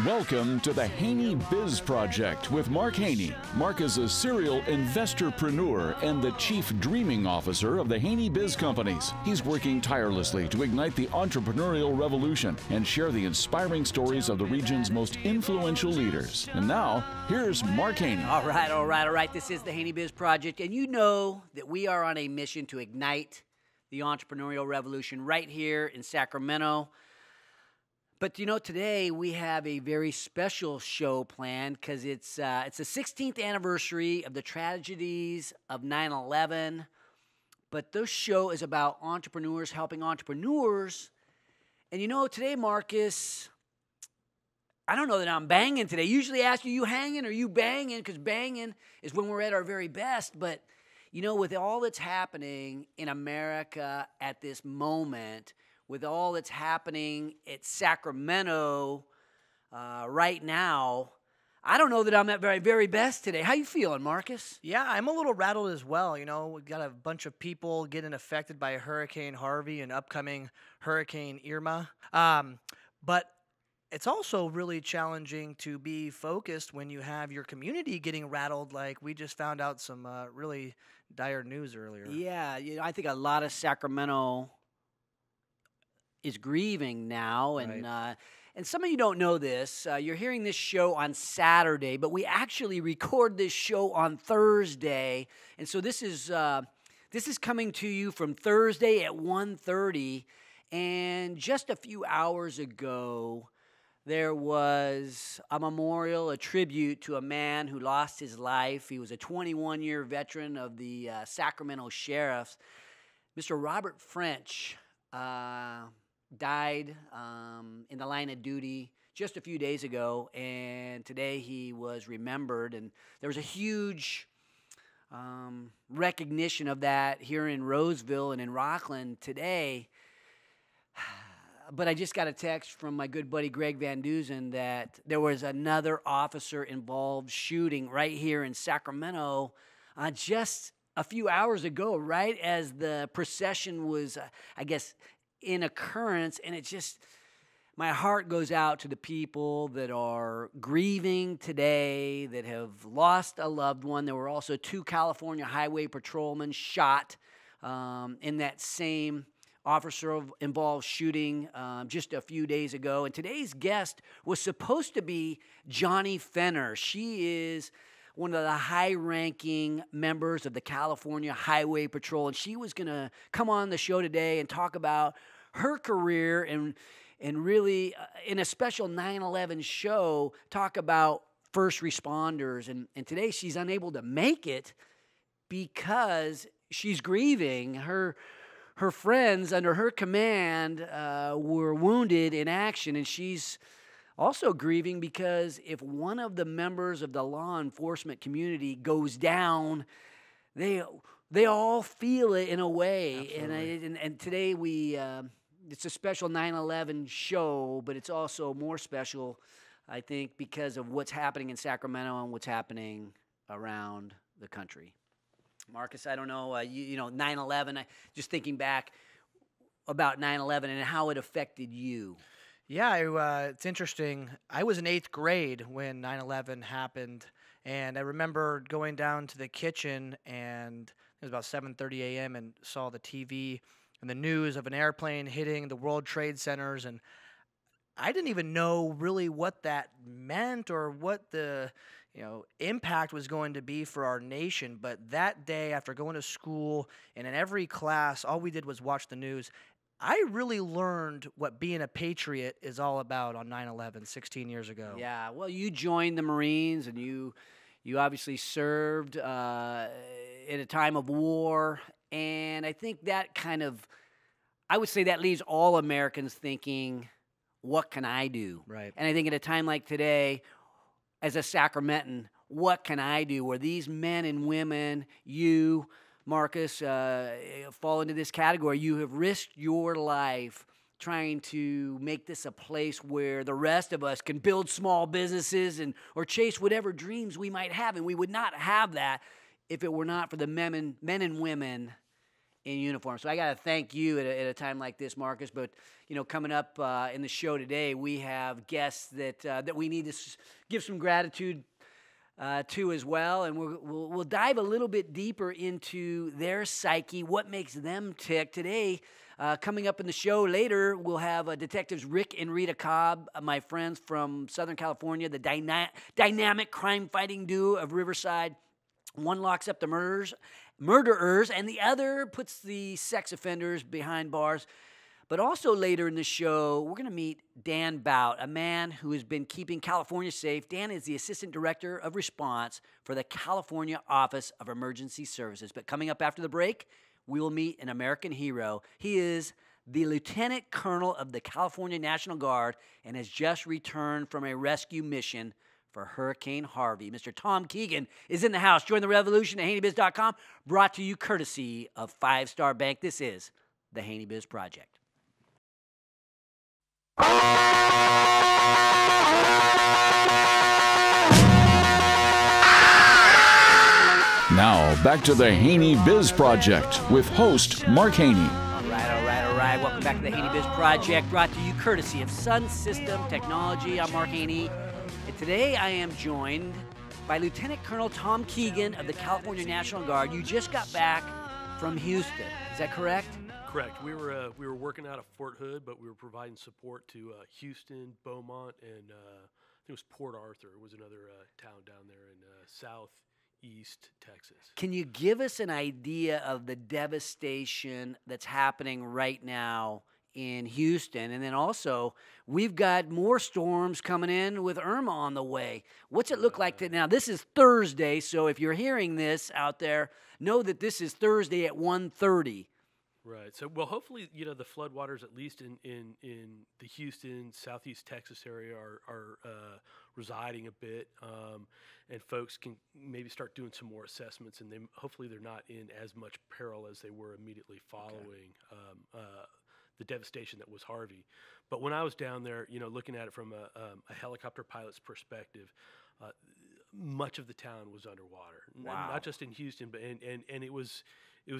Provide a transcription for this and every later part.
Welcome to the HaneyBiz Project with Mark Haney. Mark is a serial investorpreneur and the chief dreaming officer of the HaneyBiz companies. He's working tirelessly to ignite the entrepreneurial revolution and share the inspiring stories of the region's most influential leaders. And now, here's Mark Haney. All right. This is the HaneyBiz Project, and you know that we are on a mission to ignite the entrepreneurial revolution right here in Sacramento. But, you know, today we have a very special show planned because it's the 16th anniversary of the tragedies of 9/11. But this show is about entrepreneurs helping entrepreneurs. And, you know, today, Marcus, I don't know that I'm banging today. Usually I ask you hanging or you banging, because banging is when we're at our very best. But, you know, with all that's happening in America at this moment, with all that's happening at Sacramento right now, I don't know that I'm at very, very best today. How you feeling, Marcus? Yeah, I'm a little rattled as well. You know, we've got a bunch of people getting affected by Hurricane Harvey and upcoming Hurricane Irma. But it's also really challenging to be focused when you have your community getting rattled. Like we just found out some really dire news earlier. Yeah, you know, I think a lot of Sacramento is grieving now, and Right. And some of you don't know this. You're hearing this show on Saturday, but we actually record this show on Thursday, and so this is coming to you from Thursday at 1:30. And just a few hours ago, there was a memorial, a tribute to a man who lost his life. He was a 21-year veteran of the Sacramento Sheriffs, Mr. Robert French. Died in the line of duty just a few days ago, and today he was remembered, and there was a huge recognition of that here in Roseville and in Rockland today. But I just got a text from my good buddy Greg Van Duzen that there was another officer-involved shooting right here in Sacramento just a few hours ago, right as the procession was, I guess, in occurrence. And it just, my heart goes out to the people that are grieving today, that have lost a loved one. There were also 2 California highway patrolmen shot in that same officer-involved shooting just a few days ago. And today's guest was supposed to be Johnny Fenner. She is one of the high-ranking members of the California Highway Patrol, and she was going to come on the show today and talk about her career and really, in a special 9/11 show, talk about first responders. And today she's unable to make it because she's grieving. Her friends under her command were wounded in action, and she's also grieving because if one of the members of the law enforcement community goes down, they all feel it in a way. And today it's a special 9/11 show, but it's also more special, I think, because of what's happening in Sacramento and what's happening around the country. Marcus, I don't know, you know, 9/11, just thinking back about 9/11 and how it affected you. Yeah, it's interesting. I was in 8th grade when 9/11 happened, and I remember going down to the kitchen, and it was about 7:30 a.m., and saw the TV and the news of an airplane hitting the World Trade Centers, and I didn't even know really what that meant or what the impact was going to be for our nation. But that day, after going to school, and in every class, all we did was watch the news, I really learned what being a patriot is all about on 9/11, 16 years ago. Yeah, well, you joined the Marines, and you obviously served in a time of war, and I think that I would say that leaves all Americans thinking, what can I do? Right. And I think at a time like today, as a Sacramentan, what can I do? Where these men and women, you, Marcus, fall into this category. You have risked your life trying to make this a place where the rest of us can build small businesses or chase whatever dreams we might have. And we would not have that if it were not for the men and women in uniform. So I got to thank you at a time like this, Marcus. But coming up in the show today, we have guests that we need to give some gratitude to as well, and we'll dive a little bit deeper into their psyche, what makes them tick. Today, coming up in the show later, we'll have detectives Rick and Rita Cobb, my friends from Southern California, the dynamic crime-fighting duo of Riverside. One locks up the murderers, and the other puts the sex offenders behind bars. But also later in the show, we're going to meet Dan Bout, a man who has been keeping California safe. Dan is the Assistant Director of Response for the California Office of Emergency Services. But coming up after the break, we will meet an American hero. He is the Lieutenant Colonel of the California National Guard and has just returned from a rescue mission for Hurricane Harvey. Mr. Tom Keegan is in the house. Join the revolution at HaneyBiz.com, brought to you courtesy of 5 Star Bank. This is the HaneyBiz Project. Now, back to the HaneyBiz Project with host Mark Haney. All right. Welcome back to the HaneyBiz Project, brought to you courtesy of Sun System Technology. I'm Mark Haney, and today I am joined by Lieutenant Colonel Tom Keegan of the California National Guard. You just got back from Houston, is that correct? Correct. We were working out of Fort Hood, but we were providing support to Houston, Beaumont, and I think it was Port Arthur. It was another town down there in southeast Texas. Can you give us an idea of the devastation that's happening right now in Houston? And then also, we've got more storms coming in with Irma on the way. What's it look like now? This is Thursday, so if you're hearing this out there, know that this is Thursday at 1:30. Right. So, well, hopefully, the floodwaters, at least in the Houston, southeast Texas area, are residing a bit, and folks can maybe start doing some more assessments, and hopefully they're not in as much peril as they were immediately following the devastation that was Harvey. But when I was down there, looking at it from a helicopter pilot's perspective, much of the town was underwater. Wow. Not just in Houston, but and it was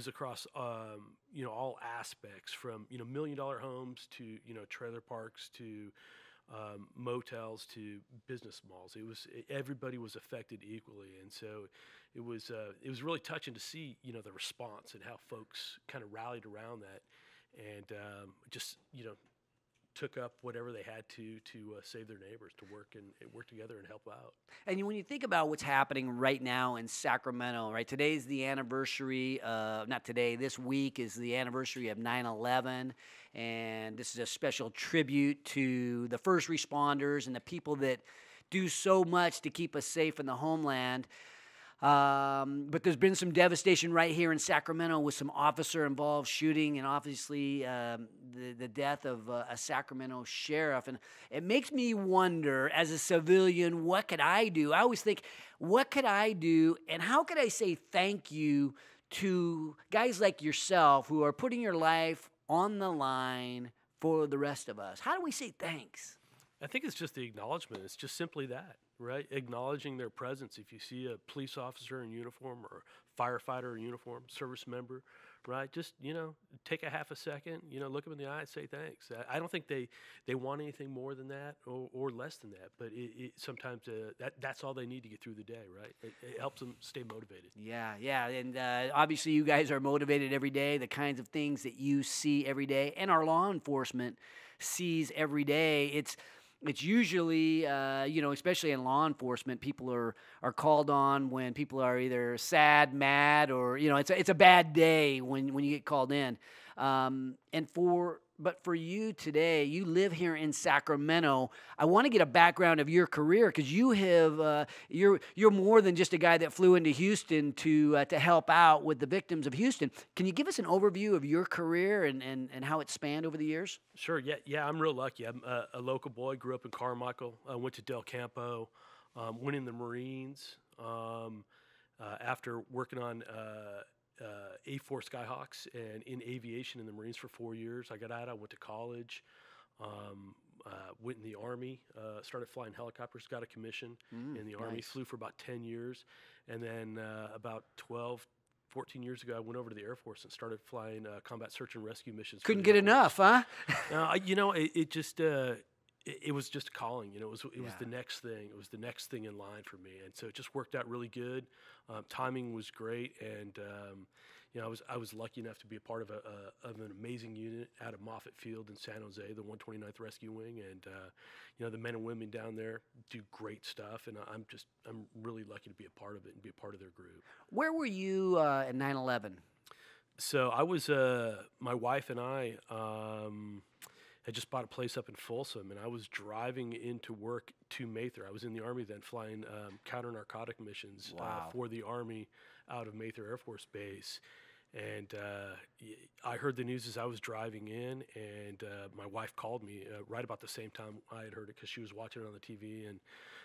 across all aspects, from $1 million homes to trailer parks to motels to business malls. Everybody was affected equally, and so it was really touching to see the response and how folks kind of rallied around that, and just took up whatever they had to save their neighbors, to work together and help out. And when you think about what's happening right now in Sacramento, right? Today's the anniversary not today, this week is the anniversary of 9/11, and this is a special tribute to the first responders and the people that do so much to keep us safe in the homeland. But there's been some devastation right here in Sacramento with some officer-involved shooting and obviously the death of a Sacramento sheriff. And it makes me wonder, as a civilian, what could I do? I always think, what could I do, and how could I say thank you to guys like yourself who are putting your life on the line for the rest of us? How do we say thanks? I think it's just the acknowledgement. It's just simply that, right? Acknowledging their presence. If you see a police officer in uniform or a firefighter in uniform, service member, right? Just, take a half a second, look them in the eye and say thanks. I don't think they want anything more than that or less than that, but sometimes that's all they need to get through the day, right? It helps them stay motivated. Yeah, and obviously you guys are motivated every day, the kinds of things that you see every day, and our law enforcement sees every day. It's usually, especially in law enforcement, people are called on when people are either sad, mad, or, it's a bad day when you get called in. But for you today, you live here in Sacramento. I want to get a background of your career, because you have you're more than just a guy that flew into Houston to help out with the victims of Houston. Can you give us an overview of your career and how it spanned over the years? Sure. Yeah. I'm real lucky. I'm a local boy. Grew up in Carmichael. I went to Del Campo. Went in the Marines. After working on A4 Skyhawks and in aviation in the Marines for 4 years. I got out, I went to college, went in the Army, started flying helicopters, got a commission in the Army, flew for about 10 years, and then about 12, 14 years ago, I went over to the Air Force and started flying combat search and rescue missions. Couldn't get enough, huh? It was just a calling. It was the next thing. It was the next thing in line for me, and so it just worked out really good. Timing was great, and I was lucky enough to be a part of an amazing unit out of Moffett Field in San Jose, the 129th Rescue Wing, and the men and women down there do great stuff, and I'm really lucky to be a part of it and be a part of their group. Where were you at 9/11? So I was my wife and I had just bought a place up in Folsom, and I was driving into work to Mather. I was in the Army then, flying counter-narcotic missions for the Army out of Mather Air Force Base. And I heard the news as I was driving in, and my wife called me right about the same time I had heard it because she was watching it on the TV. And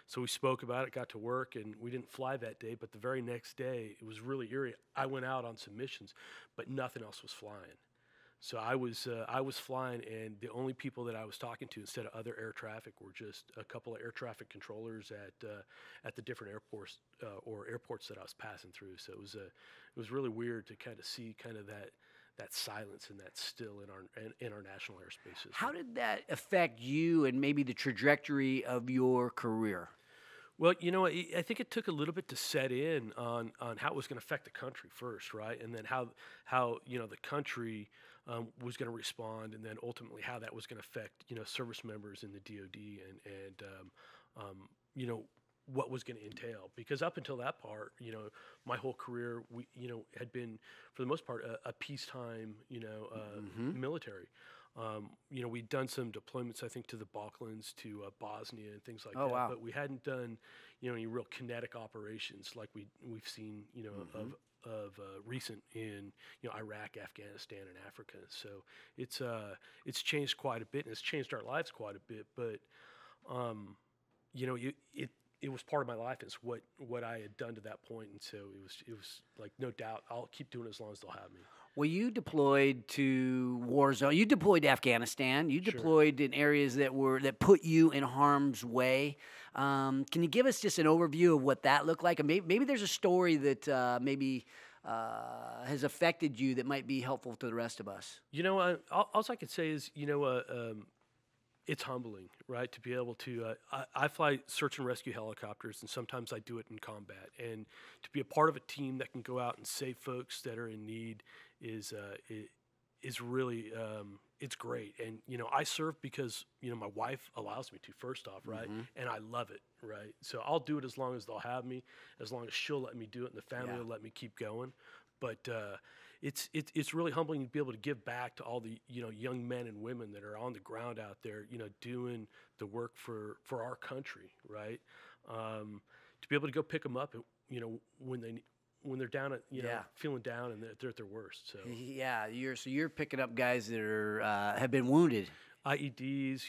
so we spoke about it, got to work, and we didn't fly that day. But the very next day, it was really eerie. I went out on some missions, but nothing else was flying. So I was flying, and the only people that I was talking to instead of other air traffic were just a couple of air traffic controllers at the different airports or airports that I was passing through. So it was really weird to kind of see kind of that silence and that still in our national airspace system. How did that affect you and maybe the trajectory of your career? Well, I think it took a little bit to set in on how it was going to affect the country first, right? And then how the country was going to respond, and then ultimately how that was going to affect, service members in the DoD and what was going to entail. Because up until that part, my whole career, had been, for the most part, a peacetime, military. We'd done some deployments, I think, to the Balkans, to Bosnia, and things like that. Wow. But we hadn't done, any real kinetic operations like we've seen, of recent in Iraq, Afghanistan, and Africa. So it's changed quite a bit, and it's changed our lives quite a bit. But it was part of my life. It's what I had done to that point, and so it was like, no doubt I'll keep doing it as long as they'll have me. Well, you deployed to war zone. You deployed to Afghanistan. You deployed in areas that put you in harm's way. Can you give us just an overview of what that looked like? And maybe there's a story that has affected you that might be helpful to the rest of us. All I could say is, it's humbling, right, to be able to I fly search and rescue helicopters, and sometimes I do it in combat. And to be a part of a team that can go out and save folks that are in need is really it's great. And I serve because my wife allows me to, first off, right? And I love it, right? So I'll do it as long as they'll have me, as long as she'll let me do it, and the family will let me keep going. But it's really humbling to be able to give back to all the young men and women that are on the ground out there, doing the work for our country, right? To be able to go pick them up, when they're down at feeling down and they're at their worst. So you're picking up guys that are have been wounded. IEDs,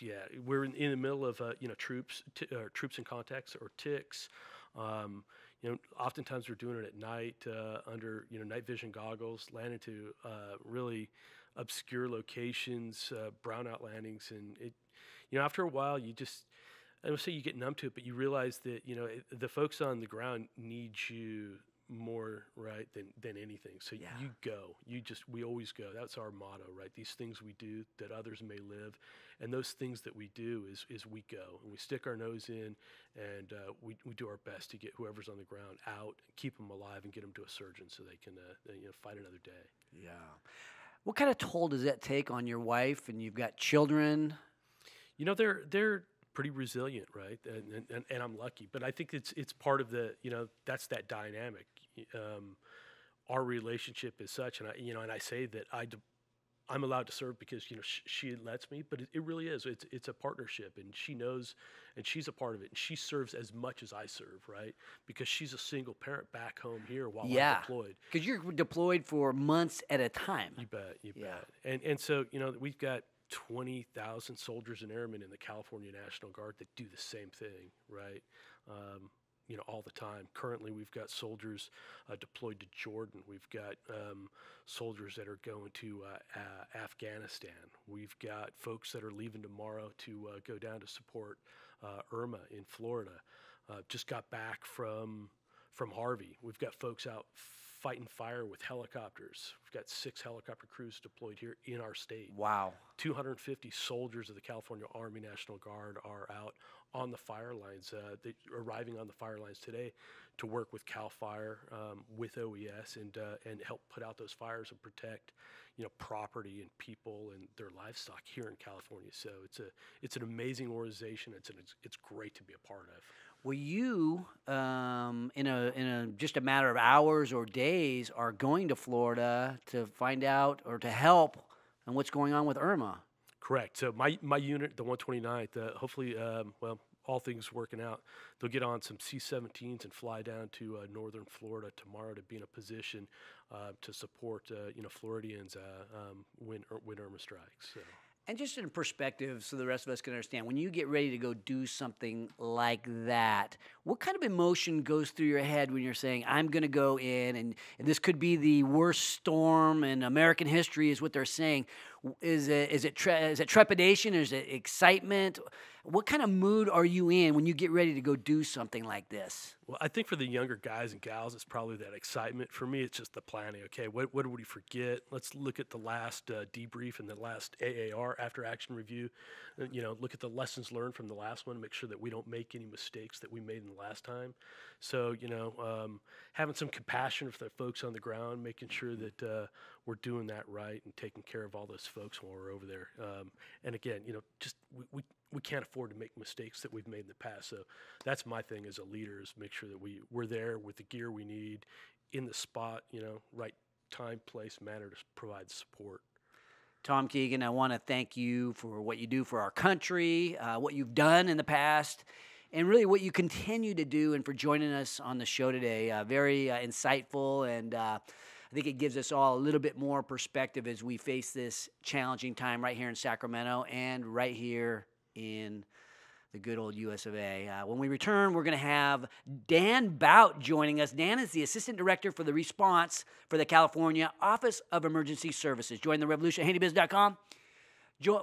we're in the middle of troops in contacts or TICs. Oftentimes we're doing it at night under night vision goggles, landing to really obscure locations, brownout landings, and it after a while I don't say you get numb to it, but you realize that the folks on the ground need you more, right, than anything. So you go. We always go. That's our motto, right? These things we do that others may live, and those things that we do is we go and we stick our nose in, and we do our best to get whoever's on the ground out, keep them alive, and get them to a surgeon so they can fight another day. Yeah. What kind of toll does that take on your wife? And you've got children. They're pretty resilient, right? And I'm lucky, but I think it's part of the that's that dynamic. Our relationship is such, and I say that I'm allowed to serve because she lets me, but it really is. It's a partnership, and she knows, and she's a part of it, and she serves as much as I serve, right? Because she's a single parent back home here while I'm deployed. Because you're deployed for months at a time. You bet. And so we've got 20,000 soldiers and airmen in the California National Guard that do the same thing, right? All the time. Currently, we've got soldiers deployed to Jordan. We've got soldiers that are going to Afghanistan. We've got folks that are leaving tomorrow to go down to support Irma in Florida. Just got back from Harvey. We've got folks out fighting fire with helicopters. We've got 6 helicopter crews deployed here in our state. Wow. 250 soldiers of the California Army National Guard are out on the fire lines. They're arriving on the fire lines today to work with CAL FIRE, with OES, and help put out those fires and protect, property and people and their livestock here in California. So it's an amazing organization. It's great to be a part of. Well, you, in just a matter of hours or days, are going to Florida to find out or to help on what's going on with Irma. Correct. So my unit, the 129th, hopefully, all things working out, they'll get on some C-17s and fly down to northern Florida tomorrow to be in a position to support, Floridians when Irma strikes. So. And just in perspective, so the rest of us can understand, when you get ready to go do something like that, what kind of emotion goes through your head when you're saying, I'm going to go in, and this could be the worst storm in American history, is what they're saying. Is it trepidation? Is it excitement? What kind of mood are you in when you get ready to go do something like this? Well, I think for the younger guys and gals, it's probably that excitement. For me, it's just the planning. Okay, what did we forget? Let's look at the last debrief and the last AAR, after action review. Look at the lessons learned from the last one, make sure that we don't make any mistakes that we made in the last time. So, having some compassion for the folks on the ground, making sure that we're doing that right and taking care of all those folks while we're over there. And again, just we can't afford to make mistakes that we've made in the past. So that's my thing as a leader, is make sure that we're there with the gear we need, in the spot, right time, place, manner to provide support. Tom Keegan, I want to thank you for what you do for our country, what you've done in the past, and really what you continue to do, and for joining us on the show today. Very insightful, and I think it gives us all a little bit more perspective as we face this challenging time right here in Sacramento and right here in the good old US of A. When we return, we're going to have Dan Bout joining us. Dan is the Assistant Director for the Response for the California Office of Emergency Services. Join the revolution at HaneyBiz.com.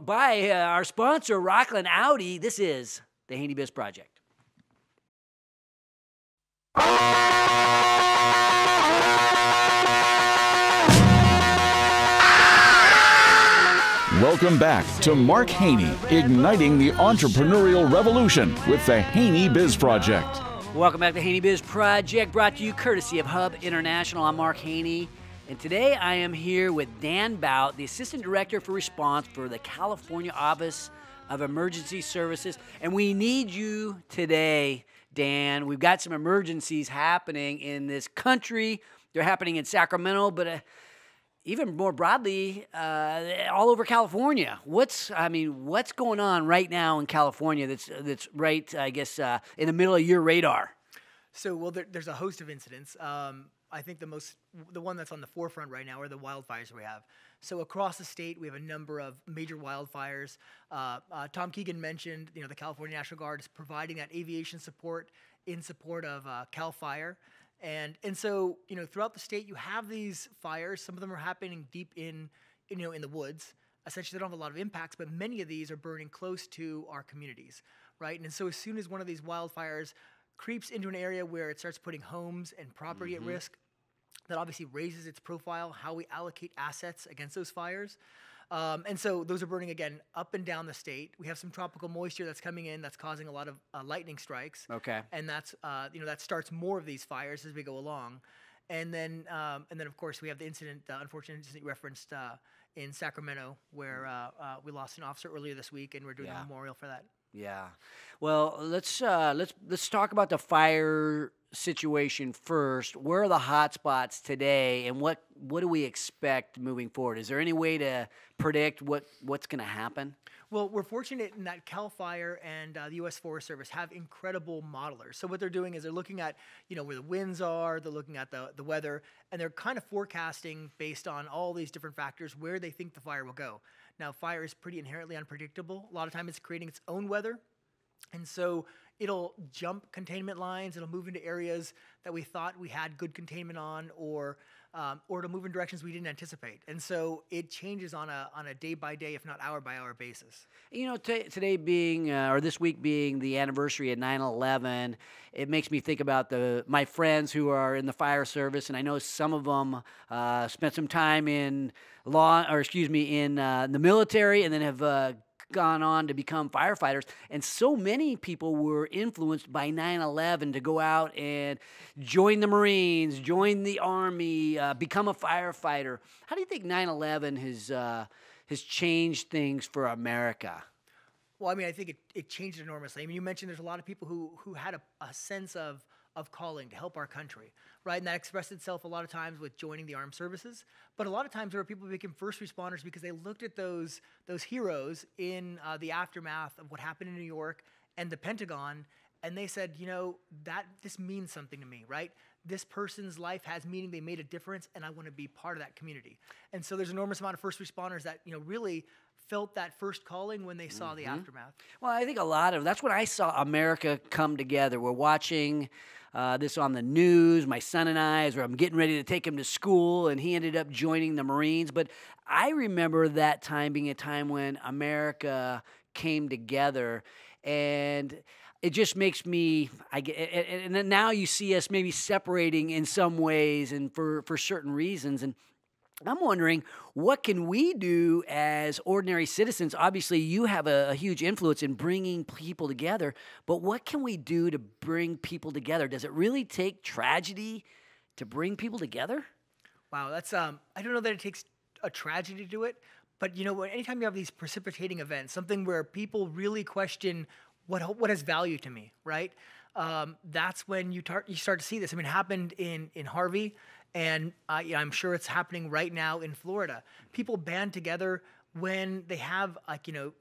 By our sponsor, Rockland Audi. This is the HaneyBiz Project. Welcome back to Mark Haney, igniting the entrepreneurial revolution with the HaneyBiz Project. Welcome back to the HaneyBiz Project, brought to you courtesy of Hub International. I'm Mark Haney, and today I am here with Dan Bout, the Assistant Director for Response for the California Office of Emergency Services. And we need you today, Dan. We've got some emergencies happening in this country. They're happening in Sacramento, but even more broadly, all over California. What's going on right now in California that's right, I guess, in the middle of your radar? So, well, there's a host of incidents. I think the one that's on the forefront right now are the wildfires we have. So across the state, we have a number of major wildfires. Tom Keegan mentioned, the California National Guard is providing that aviation support in support of CAL FIRE. And so, throughout the state, you have these fires. Some of them are happening deep in the woods. Essentially, they don't have a lot of impacts, but many of these are burning close to our communities, right? And so as soon as one of these wildfires creeps into an area where it starts putting homes and property at risk, that obviously raises its profile, how we allocate assets against those fires. And so those are burning, again, up and down the state. We have some tropical moisture that's coming in that's causing a lot of lightning strikes. Okay. And that's, that starts more of these fires as we go along. And then of course, we have the unfortunate incident you referenced in Sacramento, where we lost an officer earlier this week, and we're doing a memorial for that. Yeah. Well, let's talk about the fire situation first. Where are the hot spots today, and what do we expect moving forward? Is there any way to predict what's going to happen? Well, we're fortunate in that CAL FIRE and the U.S. Forest Service have incredible modelers. So what they're doing is they're looking at, where the winds are, they're looking at the weather, and they're kind of forecasting based on all these different factors where they think the fire will go. Now, fire is pretty inherently unpredictable. A lot of time it's creating its own weather. And so it'll jump containment lines. It'll move into areas that we thought we had good containment on, or or to move in directions we didn't anticipate. And so it changes on a day-by-day, if not hour-by-hour basis. You know, today being, or this week being the anniversary of 9/11, it makes me think about my friends who are in the fire service, and I know some of them spent some time in in the military, and then have gone on to become firefighters. And so many people were influenced by 9/11 to go out and join the Marines, join the Army, become a firefighter. How do you think 9/11 has changed things for America? Well, I mean, I think it changed enormously. I mean, you mentioned there's a lot of people who had a sense of calling to help our country, right? And that expressed itself a lot of times with joining the armed services. But a lot of times there were people who became first responders because they looked at those heroes in the aftermath of what happened in New York and the Pentagon, and they said, you know, this means something to me, right? This person's life has meaning. They made a difference, and I want to be part of that community. And so there's an enormous amount of first responders that, you know, really felt that first calling when they saw the aftermath. Well, I think that's when I saw America come together. We're watching this on the news, my son and I, as I'm getting ready to take him to school, and he ended up joining the Marines. But I remember that time being a time when America came together, and it just makes me, and then now you see us maybe separating in some ways and for certain reasons. And I'm wondering, what can we do as ordinary citizens? Obviously, you have a huge influence in bringing people together, but what can we do to bring people together? Does it really take tragedy to bring people together? Wow, that's I don't know that it takes a tragedy to do it, but you know, anytime you have these precipitating events, something where people really question what has value to me, right? That's when you start to see this. I mean, it happened in Harvey. And I'm sure it's happening right now in Florida. People band together when they have, like, you know,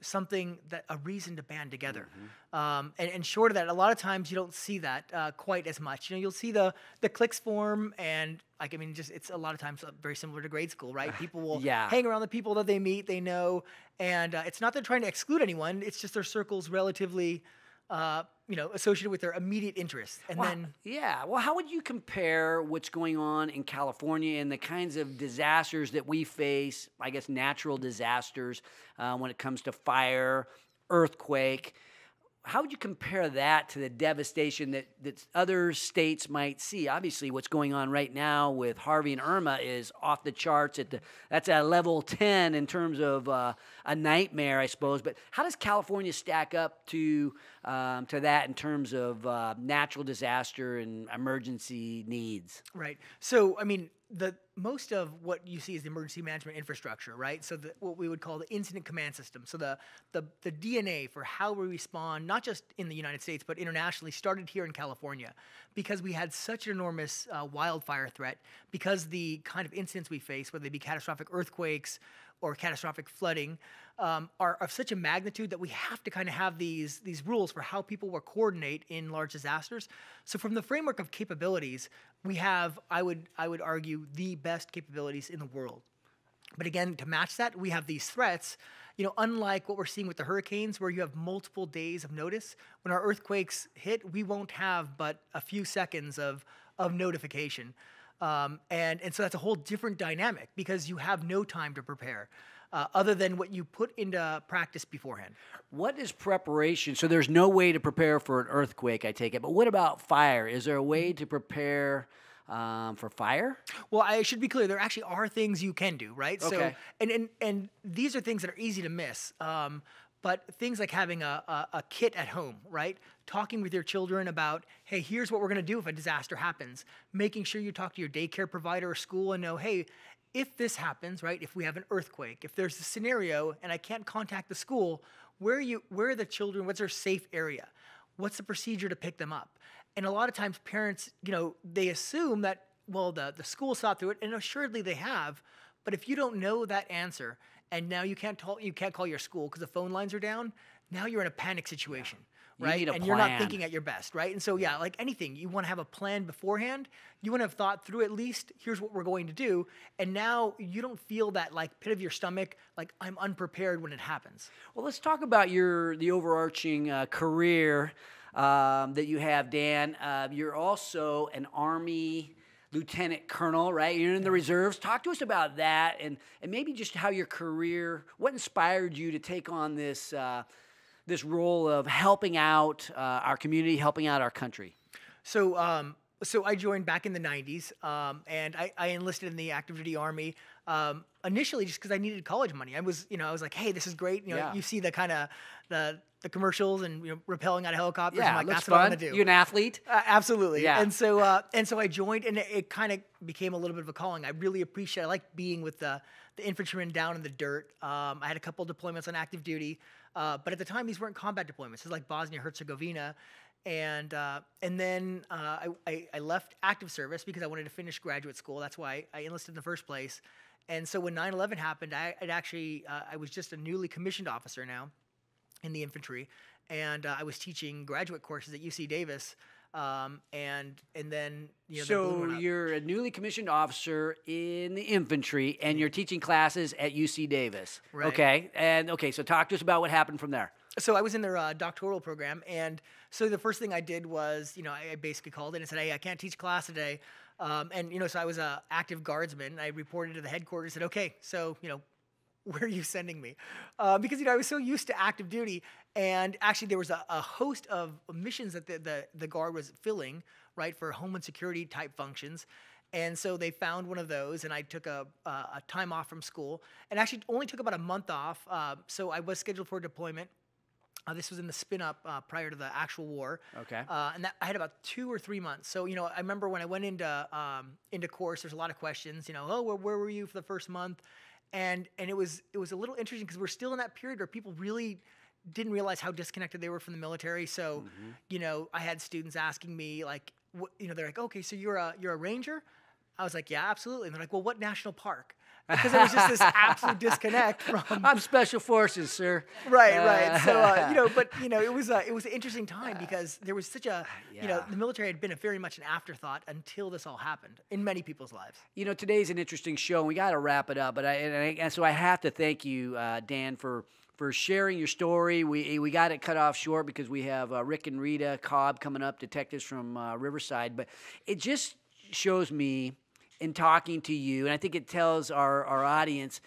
a reason to band together. And short of that, a lot of times you don't see that quite as much. You know, you'll see the cliques form, and like, I mean, it's a lot of times very similar to grade school, right? People will hang around the people that they meet, they know, and it's not that they're trying to exclude anyone. It's just their circle's relatively associated with their immediate interests. And well, how would you compare what's going on in California and the kinds of disasters that we face, I guess natural disasters, when it comes to fire, earthquake? How would you compare that to the devastation that other states might see? Obviously, what's going on right now with Harvey and Irma is off the charts. That's at level 10 in terms of a nightmare, I suppose. But how does California stack up to that in terms of natural disaster and emergency needs? Right. So, I mean, most of what you see is the emergency management infrastructure, right? So what we would call the incident command system. So the DNA for how we respond, not just in the United States, but internationally, started here in California because we had such an enormous wildfire threat, because the kind of incidents we face, whether they be catastrophic earthquakes or catastrophic flooding, are of such a magnitude that we have to kind of have these rules for how people will coordinate in large disasters. So from the framework of capabilities, we have, I would argue, the best capabilities in the world. But again, to match that, we have these threats. You know, unlike what we're seeing with the hurricanes, where you have multiple days of notice, when our earthquakes hit, we won't have but a few seconds of notification. And so that's a whole different dynamic because you have no time to prepare other than what you put into practice beforehand. What is preparation? So there's no way to prepare for an earthquake, I take it. But what about fire? Is there a way to prepare for fire? Well, I should be clear. There actually are things you can do, right? Okay. So, and these are things that are easy to miss. But things like having a kit at home, right? Talking with your children about, hey, here's what we're going to do if a disaster happens. Making sure you talk to your daycare provider or school and know, hey, if this happens, right? If we have an earthquake, if there's a scenario and I can't contact the school, where are the children? What's their safe area? What's the procedure to pick them up? And a lot of times parents, you know, they assume that, well, the school saw through it, and assuredly they have. But if you don't know that answer, and now you can't call your school because the phone lines are down, now you're in a panic situation, right? And you're not thinking at your best, right? And so, yeah, like anything, you want to have a plan beforehand. You want to have thought through at least, here's what we're going to do. And now you don't feel that like pit of your stomach, like I'm unprepared when it happens. Well, let's talk about the overarching career that you have, Dan. You're also an Army lieutenant colonel, right? You're in the reserves. Talk to us about that, and maybe just how your career, what inspired you to take on this this role of helping out our community, helping out our country. So, so I joined back in the 90s, and I enlisted in the active duty Army. Initially, just because I needed college money. I was like, hey, this is great. You see the kind of the commercials and rappelling out of helicopters. Yeah, I'm like, looks that's fun. what I'm gonna do. You an athlete? Absolutely. Yeah. And so I joined, and it kind of became a little bit of a calling. I really appreciate. I like being with the infantrymen down in the dirt. I had a couple deployments on active duty, but at the time these weren't combat deployments. It was like Bosnia Herzegovina. And then I left active service because I wanted to finish graduate school. That's why I enlisted in the first place. And so when 9/11 happened, I was just a newly commissioned officer now in the infantry, and I was teaching graduate courses at UC Davis. And then so you're a newly commissioned officer in the infantry, and you're teaching classes at UC Davis. Right. Okay. So talk to us about what happened from there. So I was in their doctoral program, and so the first thing I did was, I basically called in and said, hey, I can't teach class today. So I was a active guardsman. I reported to the headquarters, said, okay, so, where are you sending me? Because, I was so used to active duty, and actually there was a host of missions that the Guard was filling, right, for Homeland Security type functions. And so they found one of those, and I took a time off from school, and actually only took about a month off. So I was scheduled for deployment. This was in the spin-up prior to the actual war. Okay. And I had about 2 or 3 months. So, I remember when I went into course, there's a lot of questions, where were you for the first month? And it was a little interesting because we're still in that period where people really didn't realize how disconnected they were from the military. So, I had students asking me like, they're like, okay, so you're a ranger? I was like, yeah, absolutely. And they're like, well, what national park? Because there was just this absolute disconnect from. I'm Special Forces, sir. Right. So it was an interesting time because there was such a the military had been very much an afterthought until this all happened in many people's lives. Today's an interesting show, and we got to wrap it up. But so I have to thank you, Dan, for sharing your story. We got it cut off short because we have Rick and Rita Cobb coming up, detectives from Riverside. But it just shows me, in talking to you, and I think it tells our audience,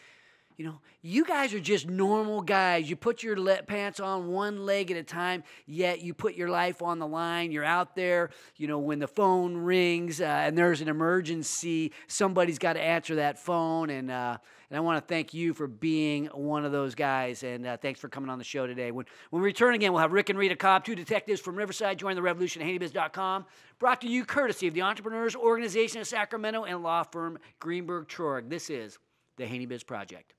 you guys are just normal guys. You put your pants on one leg at a time, yet you put your life on the line. You're out there, when the phone rings and there's an emergency, somebody's got to answer that phone. And I want to thank you for being one of those guys, and thanks for coming on the show today. When we return again, we'll have Rick and Rita Cobb, 2 detectives from Riverside. Join the revolution at HaneyBiz.com. Brought to you courtesy of the Entrepreneurs Organization of Sacramento and law firm Greenberg Traurig. This is the HaneyBiz Project.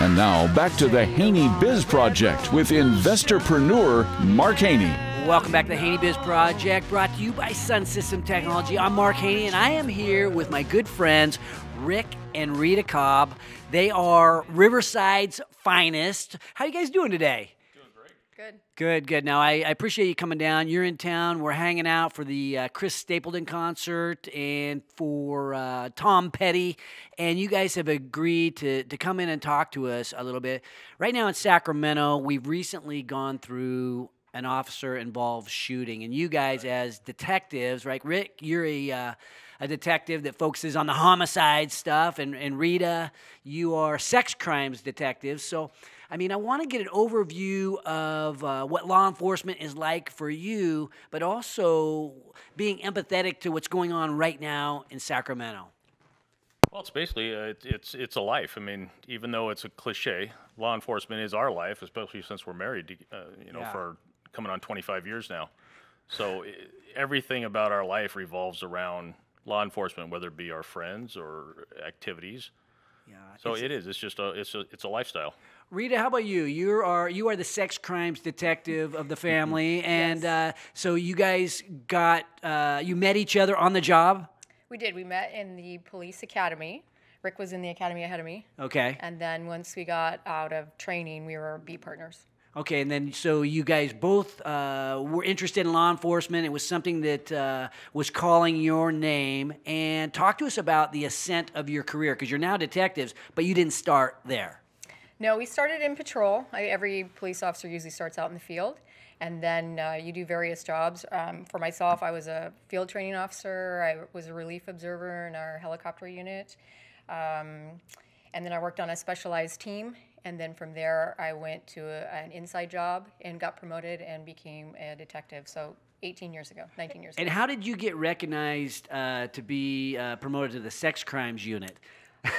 And now back to the HaneyBiz Project with investorpreneur Mark Haney. Welcome back to the HaneyBiz Project, brought to you by Sun System Technology. I'm Mark Haney, and I am here with my good friends, Rick and Rita Cobb. They are Riverside's finest. How you guys doing today? Good. Now, I appreciate you coming down. You're in town. We're hanging out for the Chris Stapleton concert and for Tom Petty. And you guys have agreed to come in and talk to us a little bit. Right now in Sacramento, we've recently gone through an officer-involved shooting. And you guys as detectives, right? Rick, you're a detective that focuses on the homicide stuff. And Rita, you are sex crimes detectives. So, I want to get an overview of what law enforcement is like for you, but also being empathetic to what's going on right now in Sacramento. Well, it's basically it's a life. Even though it's a cliche, law enforcement is our life, especially since we're married. For coming on 25 years now. So everything about our life revolves around law enforcement, whether it be our friends or activities. Yeah. So it is. It's just it's a lifestyle. Rita, how about you? You are the sex crimes detective of the family, and Yes. So you guys you met each other on the job? We did. We met in the police academy. Rick was in the academy ahead of me. Okay. And then once we got out of training, we were beat partners. Okay, and then so you guys both were interested in law enforcement. It was something that was calling your name. And talk to us about the ascent of your career, because you're now detectives, but you didn't start there. No, we started in patrol. Every police officer usually starts out in the field, and then you do various jobs. For myself, I was a field training officer. I was a relief observer in our helicopter unit, and then I worked on a specialized team. And then from there, I went to an inside job and got promoted and became a detective. So 18 years ago, 19 years ago. And how did you get recognized to be promoted to the sex crimes unit?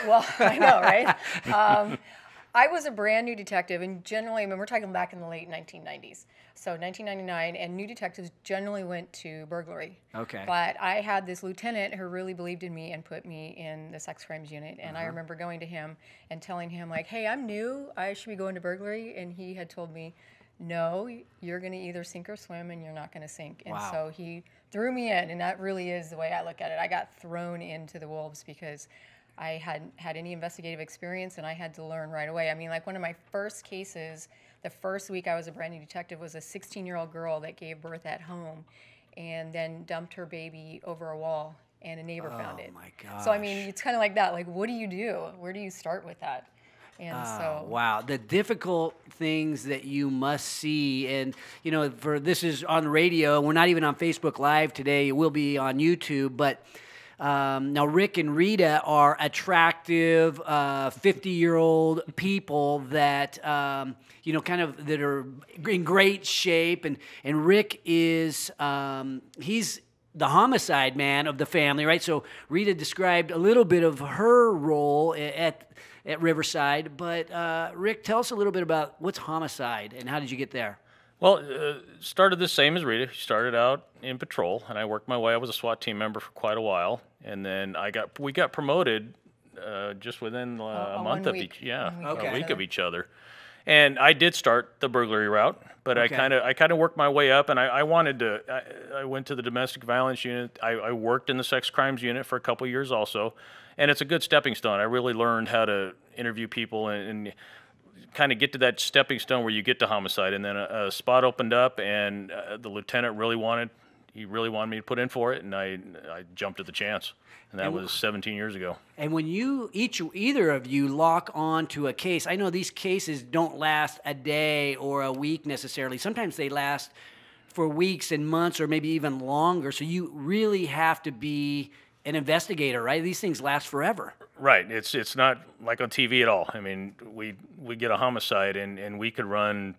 Well, I know, right? I was a brand new detective, and generally, I mean, we're talking back in the late 1990s. So 1999, and new detectives generally went to burglary. Okay. But I had this lieutenant who really believed in me and put me in the sex crimes unit. And I remember going to him and telling him, like, hey, I'm new. I should be going to burglary. And he had told me, no, you're going to either sink or swim, and you're not going to sink. And so he threw me in, and that really is the way I look at it. I got thrown into the wolves because I hadn't had any investigative experience, and I had to learn right away. I mean, like one of my first cases, the first week I was a brand new detective, was a 16-year-old girl that gave birth at home and then dumped her baby over a wall, and a neighbor found it. Oh, my gosh. So, I mean, it's kind of like that. Like, what do you do? Where do you start with that? And so, wow, the difficult things that you must see. And, you know, for this is on the radio. We're not even on Facebook Live today. It will be on YouTube, but now, Rick and Rita are attractive 50-year-old people that, you know, kind of that are in great shape. And Rick is, he's the homicide man of the family, right? So Rita described a little bit of her role at Riverside. But, Rick, tell us a little bit about what's homicide and how did you get there? Well, started the same as Rita. Started out in patrol, and I worked my way. I was a SWAT team member for quite a while, and then we got promoted just within a month of each, a week of each other. And I did start the burglary route, but I kind of worked my way up, and I wanted to. I went to the domestic violence unit. I worked in the sex crimes unit for a couple of years also, and it's a good stepping stone. I really learned how to interview people and kind of get to that stepping stone where you get to homicide. And then a spot opened up, and the lieutenant really wanted me to put in for it, and I jumped at the chance. And that was 17 years ago. And when either of you lock on to a case, I know these cases don't last a day or a week necessarily. Sometimes they last for weeks and months or maybe even longer. So you really have to be an investigator, right? These things last forever. Right. It's not like on TV at all. I mean, we get a homicide and we could run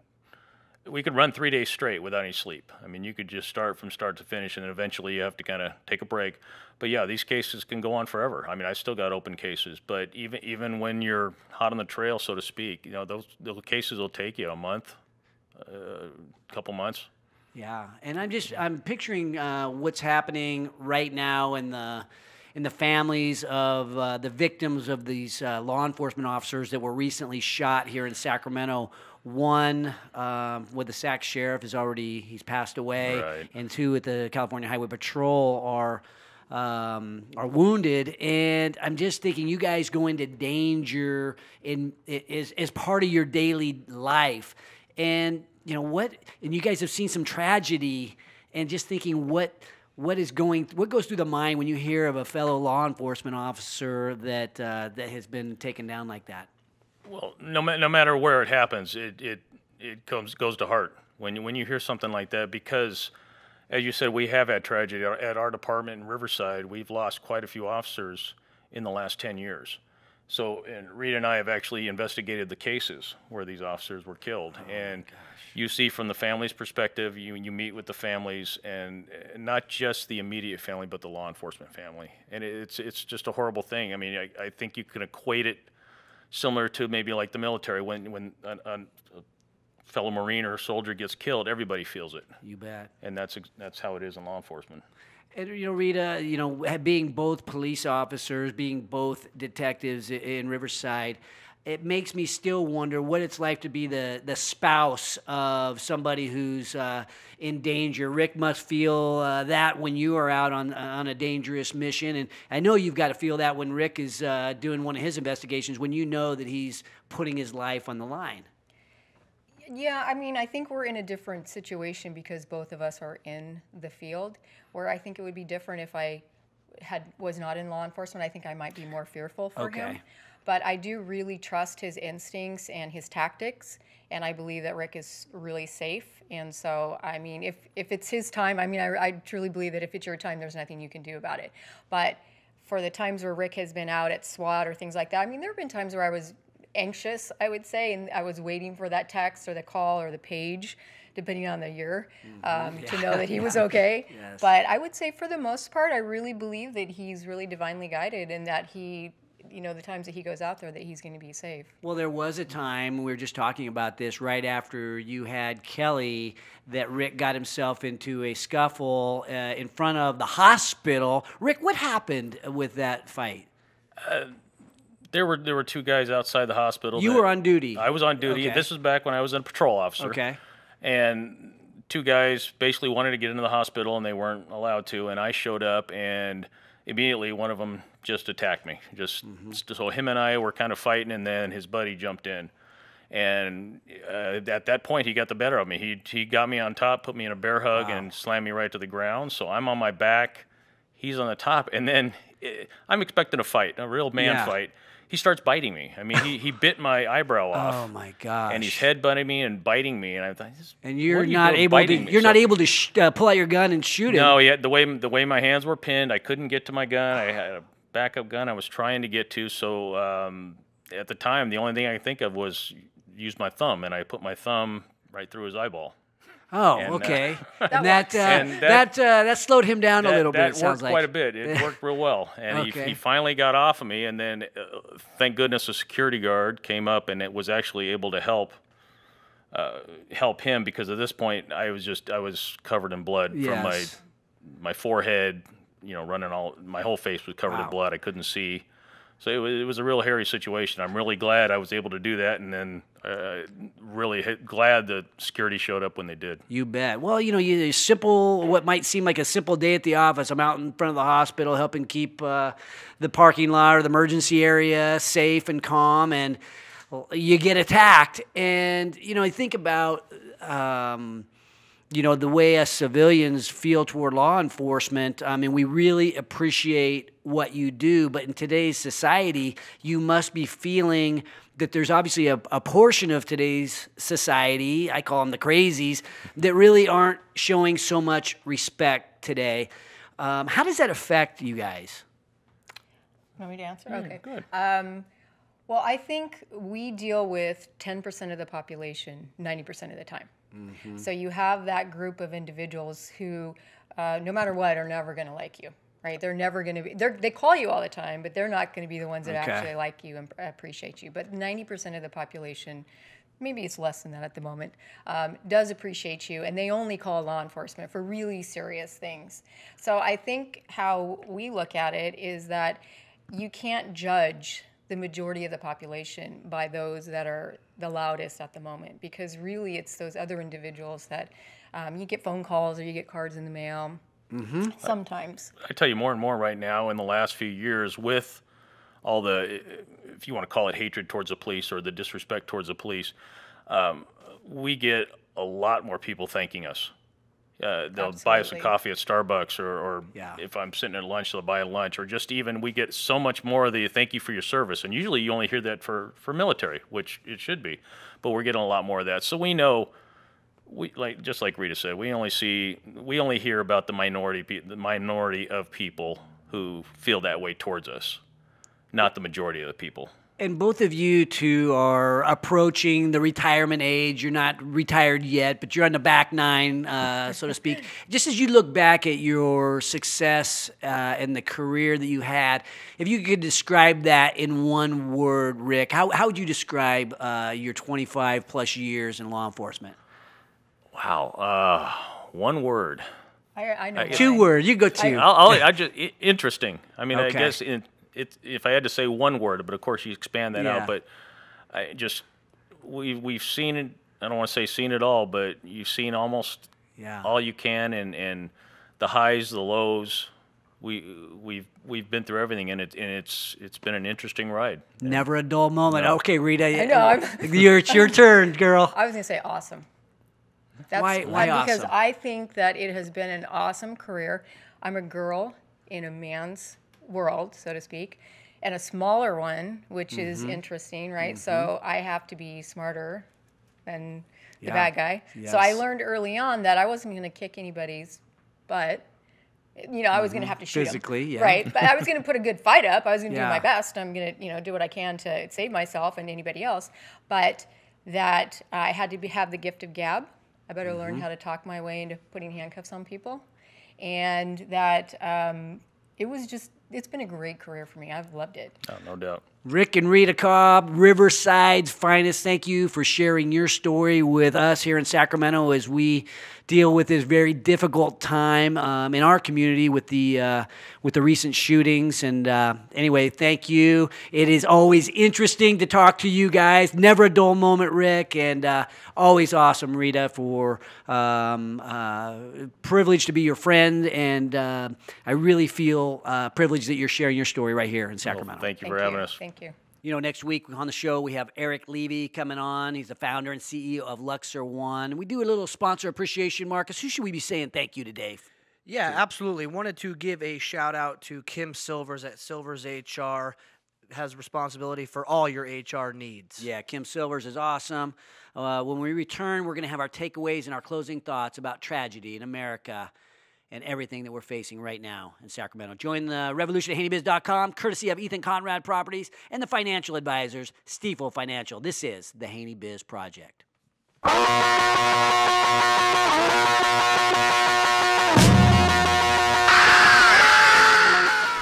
3 days straight without any sleep. I mean, you could just start from start to finish, and then eventually you have to kind of take a break. But yeah, these cases can go on forever. I mean, I still got open cases, but even when you're hot on the trail, so to speak, you know, those cases will take you a month, a couple months. Yeah, and I'm picturing what's happening right now in the families of the victims of these law enforcement officers that were recently shot here in Sacramento. One with the Sac sheriff he's passed away, right. And two at the California Highway Patrol are wounded. And I'm just thinking, you guys go into danger as part of your daily life, and you know and you guys have seen some tragedy, and just thinking what goes through the mind when you hear of a fellow law enforcement officer that has been taken down like that. Well, no matter where it happens, it goes to heart when you hear something like that, because, as you said, we have had tragedy at our department in Riverside. We've lost quite a few officers in the last 10 years. So, and Rita and I have actually investigated the cases where these officers were killed, and you see from the family's perspective, you meet with the families, and not just the immediate family, but the law enforcement family, and it's just a horrible thing. I mean, I think you can equate it similar to maybe like the military. When a fellow Marine or soldier gets killed, everybody feels it. You bet. And that's how it is in law enforcement. And, you know, Rita, you know, being both police officers, being both detectives in Riverside, it makes me still wonder what it's like to be the spouse of somebody who's in danger. Rick must feel that when you are out on a dangerous mission. And I know you've got to feel that when Rick is doing one of his investigations, when you know that he's putting his life on the line. Yeah, I mean, I think we're in a different situation because both of us are in the field, where I think it would be different if I was not in law enforcement. I think I might be more fearful for him. But I do really trust his instincts and his tactics, and I believe that Rick is really safe. And so, I mean, if it's his time, I mean, I truly believe that if it's your time, there's nothing you can do about it. But for the times where Rick has been out at SWAT or things like that, I mean, there have been times where I was anxious, I would say, and I was waiting for that text or the call or the page, depending on the year, to know that he was okay. Yes. But I would say for the most part, I really believe that he's really divinely guided and that he, you know, the times that he goes out there, that he's going to be safe. Well, there was a time, we were just talking about this, right after you had Kelly, that Rick got himself into a scuffle in front of the hospital. Rick, what happened with that fight? There were two guys outside the hospital. You were on duty. I was on duty. Okay. This was back when I was a patrol officer. Okay. And two guys basically wanted to get into the hospital, and they weren't allowed to. And I showed up, and immediately one of them just attacked me. So him and I were kind of fighting, and then his buddy jumped in. And at that point, he got the better of me. He got me on top, put me in a bear hug, and slammed me right to the ground. So I'm on my back. He's on the top. And then I'm expecting a fight, a real man fight. He starts biting me. I mean, he bit my eyebrow off. Oh my gosh! And he's headbutting me and biting me, and I thought, and you're not able to pull out your gun and shoot him. No, the way my hands were pinned, I couldn't get to my gun. I had a backup gun I was trying to get to. So at the time, the only thing I could think of was use my thumb, and I put my thumb right through his eyeball. Oh, and, okay. And that slowed him down a little bit. It sounds like. Quite a bit. It worked real well, and he finally got off of me. And then, thank goodness, a security guard came up, and it was actually able to help him, because at this point I was covered in blood from my forehead. You know, my whole face was covered in blood. I couldn't see. So it was a real hairy situation. I'm really glad I was able to do that, and then really glad that security showed up when they did. You bet. Well, you know, what might seem like a simple day at the office. I'm out in front of the hospital helping keep the parking lot or the emergency area safe and calm, and you get attacked. And, you know, I think about you know, the way us civilians feel toward law enforcement. I mean, we really appreciate what you do, but in today's society, you must be feeling that there's obviously a portion of today's society, I call them the crazies, that really aren't showing so much respect today. How does that affect you guys? Want me to answer? Okay, good. Well, I think we deal with 10% of the population 90% of the time. Mm-hmm. So you have that group of individuals who, no matter what, are never going to like you, right? They're never going to be, they call you all the time, but they're not going to be the ones that actually like you and appreciate you. But 90% of the population, maybe it's less than that at the moment, does appreciate you, and they only call law enforcement for really serious things. So I think how we look at it is that you can't judge the majority of the population by those that are the loudest at the moment, because really it's those other individuals that you get phone calls or you get cards in the mail sometimes. I tell you, more and more right now in the last few years, with all the, if you want to call it hatred towards the police or the disrespect towards the police, we get a lot more people thanking us. They'll buy us a coffee at Starbucks, or if I'm sitting at lunch, they'll buy a lunch, or just even we get so much more of the thank you for your service. And usually you only hear that for military, which it should be, but we're getting a lot more of that. So we know, just like Rita said, we only hear about the minority of people who feel that way towards us, not the majority of the people. And both of you two are approaching the retirement age. You're not retired yet, but you're on the back nine, so to speak. Just as you look back at your success and the career that you had, if you could describe that in one word, Rick, how would you describe your 25-plus years in law enforcement? Wow. One word. I know. 2 words. You go 2. I just interesting. I mean, okay. I guess if I had to say one word, but of course you expand that out. But we've seen it. I don't want to say seen it all, but you've seen almost all you can, and the highs, the lows. We've been through everything, and it's been an interesting ride. Never a dull moment. No. Okay, Rita, I know. it's your turn, girl. I was gonna say awesome. Why because awesome? I think that it has been an awesome career. I'm a girl in a man's world, so to speak, and a smaller one, which is interesting, right? So I have to be smarter than the bad guy. So I learned early on that I wasn't going to kick anybody's butt. You know, I was going to have to shoot physically, him, right? But I was going to put a good fight up. I was going to do my Yeah. best. I'm going to, you know, do what I can to save myself and anybody else. But that I had to have the gift of gab. I better learn how to talk my way into putting handcuffs on people, and that it's been a great career for me. I've loved it. Oh, no doubt. Rick and Rita Cobb, Riverside's finest, thank you for sharing your story with us here in Sacramento as we deal with this very difficult time in our community with the recent shootings. And anyway, thank you. It is always interesting to talk to you guys. Never a dull moment, Rick, and always awesome, Rita, for privileged to be your friend. And I really feel privileged that you're sharing your story right here in Sacramento. Well, thank you for having us. Thank you. You know, next week on the show, we have Eric Levy coming on. He's the founder and CEO of Luxor One. We do a little sponsor appreciation, Marcus. Who should we be saying thank you to, Dave? Yeah, absolutely. Wanted to give a shout out to Kim Silvers at Silvers HR. Has responsibility for all your HR needs. Yeah, Kim Silvers is awesome. When we return, we're going to have our takeaways and our closing thoughts about tragedy in America and everything that we're facing right now in Sacramento. Join the revolution at HaneyBiz.com, courtesy of Ethan Conrad Properties and the financial advisors, Stifel Financial. This is the HaneyBiz Project.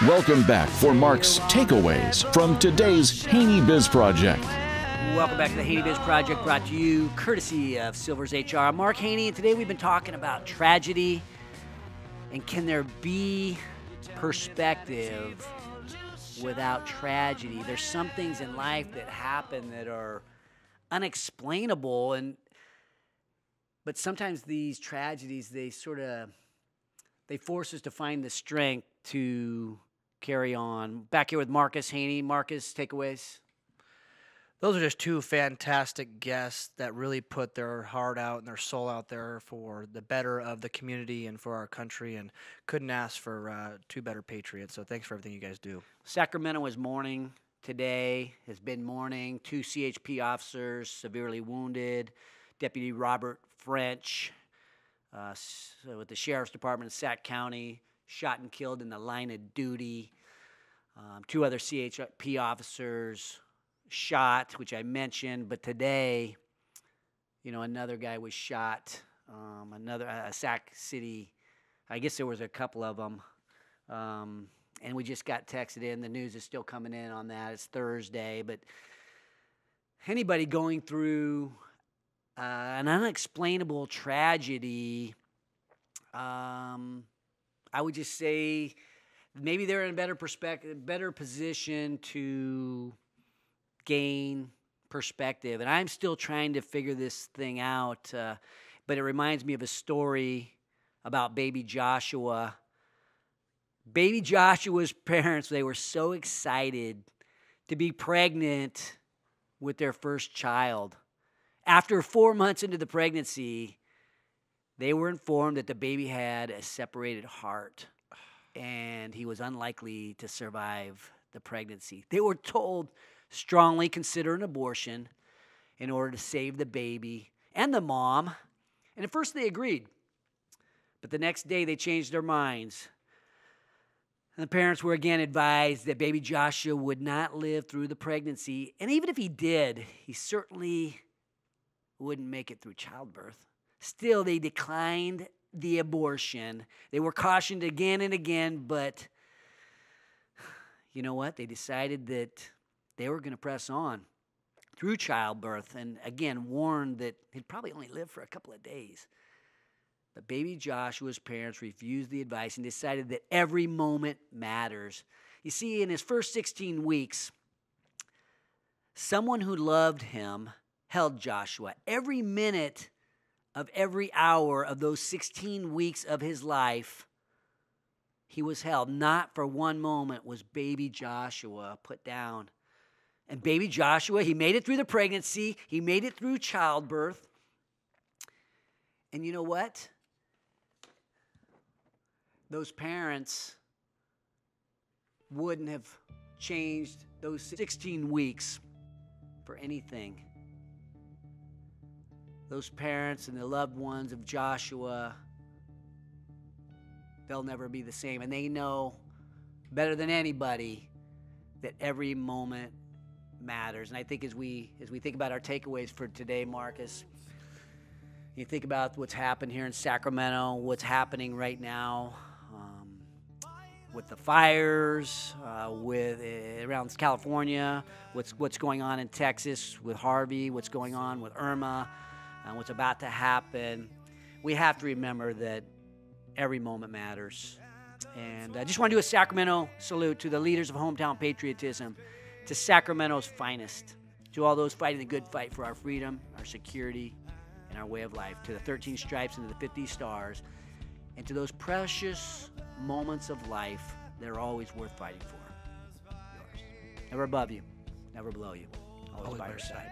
Welcome back for Mark's takeaways from today's HaneyBiz Project. Welcome back to the HaneyBiz Project, brought to you courtesy of Silvers HR. I'm Mark Haney, and today we've been talking about tragedy and can there be perspective without tragedy? There's some things in life that happen that are unexplainable, but sometimes these tragedies, they force us to find the strength to carry on. Back here with Marcus Haney. Marcus, takeaways? Those are just two fantastic guests that really put their heart out and their soul out there for the better of the community and for our country, and couldn't ask for two better patriots. So thanks for everything you guys do. Sacramento is mourning today, has been mourning. 2 CHP officers severely wounded. Deputy Robert French with the Sheriff's Department of Sac County, shot and killed in the line of duty. 2 other CHP officers shot, which I mentioned, but today, you know, another guy was shot. A Sac City, I guess there was a couple of them, and we just got texted in. The news is still coming in on that. It's Thursday, but anybody going through an unexplainable tragedy, I would just say maybe they're in a better position to gain perspective. And I'm still trying to figure this thing out, but it reminds me of a story about baby Joshua. Baby Joshua's parents, they were so excited to be pregnant with their first child. After 4 months into the pregnancy, they were informed that the baby had a separated heart and he was unlikely to survive the pregnancy. They were told strongly consider an abortion in order to save the baby and the mom. And at first they agreed. But the next day they changed their minds. And the parents were again advised that baby Joshua would not live through the pregnancy. And even if he did, he certainly wouldn't make it through childbirth. Still, they declined the abortion. They were cautioned again and again, but you know what? They decided that they were going to press on through childbirth, and again warned that he'd probably only live for a couple of days. But baby Joshua's parents refused the advice and decided that every moment matters. You see, in his first 16 weeks, someone who loved him held Joshua. Every minute of every hour of those 16 weeks of his life, he was held. Not for one moment was baby Joshua put down. And baby Joshua, he made it through the pregnancy. He made it through childbirth. And you know what? Those parents wouldn't have changed those 16 weeks for anything. Those parents and the loved ones of Joshua, they'll never be the same. And they know better than anybody that every moment matters. And I think as we think about our takeaways for today, Marcus, you think about what's happened here in Sacramento, what's happening right now with the fires, around California, what's going on in Texas with Harvey, what's going on with Irma, and what's about to happen. We have to remember that every moment matters. And I just want to do a Sacramento salute to the leaders of hometown patriotism, to Sacramento's finest, to all those fighting the good fight for our freedom, our security, and our way of life, to the 13 stripes and to the 50 stars, and to those precious moments of life that are always worth fighting for. Yours. Never above you, never below you, always by your side.